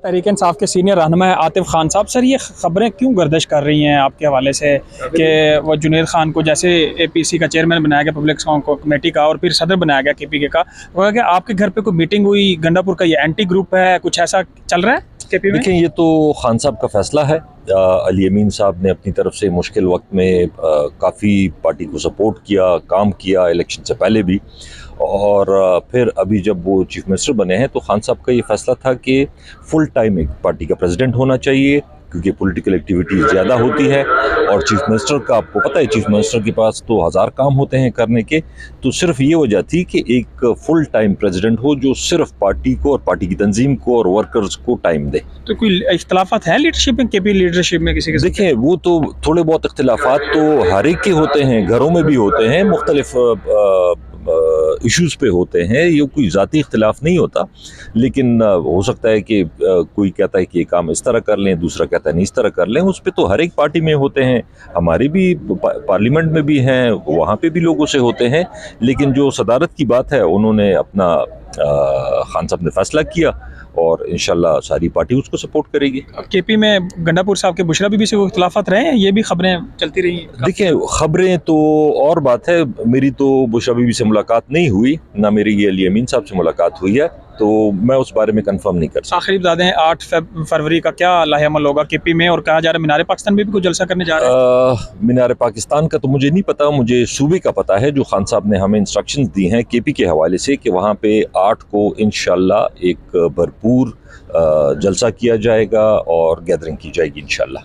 तहरीक इंसाफ के सीनियर रहनुमा है आतिफ खान साहब, सर ये खबरें क्यों गर्दिश कर रही हैं आपके हवाले से कि वो जुनैद खान को जैसे APC का चेयरमैन बनाया गया, पब्लिक कमेटी का, और फिर सदर बनाया गया KPK का, वो कि आपके घर पे कोई मीटिंग हुई, गंडापुर का ये एंटी ग्रुप है, कुछ ऐसा चल रहा है KP में? देखिए, ये तो खान साहब का फैसला है। अली अमीन साहब ने अपनी तरफ से मुश्किल वक्त में काफ़ी पार्टी को सपोर्ट किया, काम किया इलेक्शन से पहले भी, और फिर अभी जब वो चीफ मिनिस्टर बने हैं तो खान साहब का ये फैसला था कि फुल टाइम एक पार्टी का प्रेसिडेंट होना चाहिए, क्योंकि पॉलिटिकल एक्टिविटी ज़्यादा होती है और चीफ मिनिस्टर का आपको पता है, चीफ मिनिस्टर के पास तो हज़ार काम होते हैं करने के। तो सिर्फ ये वजह थी कि एक फुल टाइम प्रेसिडेंट हो जो सिर्फ पार्टी को और पार्टी की तंजीम को और वर्कर्स को टाइम दे। तो कोई इख्तलाफात है लीडरशिप में, KP लीडरशिप में किसी के? देखिए, वो तो थोड़े बहुत इख्तलाफात तो हर एक के होते हैं, घरों में भी होते हैं, मुख्तलिफ इश्यूज़ पे होते हैं, ये कोई ज़ाती इख्तिलाफ नहीं होता। लेकिन हो सकता है कि कोई कहता है कि ये काम इस तरह कर लें, दूसरा कहता है नहीं इस तरह कर लें, उस पे तो हर एक पार्टी में होते हैं, हमारी भी पार्लियामेंट में भी हैं, वहाँ पे भी लोगों से होते हैं। लेकिन जो सदारत की बात है, उन्होंने अपना खान साहब ने फैसला किया और इंशाल्लाह सारी पार्टी उसको सपोर्ट करेगी। KP में गंडापुर साहब के बुशरा बीबी से कोई इख्तलाफात रहे हैं? ये भी खबरें चलती रही हैं। देखिए, खबरें तो और बात है, मेरी तो बुशरा बीबी से मुलाकात नहीं हुई, ना मेरी ये अली अमीन साहब से मुलाकात हुई है, तो मैं उस बारे में कंफर्म नहीं कर सकता। आखिरी बता दें 8 फरवरी का क्या लाहेअमल होगा KP में, और कहा जा रहा है मीनार पाकिस्तान में भी कोई जलसा करने जा रहा है? मीनार पाकिस्तान का तो मुझे नहीं पता, मुझे सूबे का पता है, जो खान साहब ने हमें इंस्ट्रक्शंस दी हैं KP के हवाले से कि वहाँ पे 8 को इंशाल्लाह एक भरपूर जलसा किया जाएगा और गैदरिंग की जाएगी इंशाल्लाह।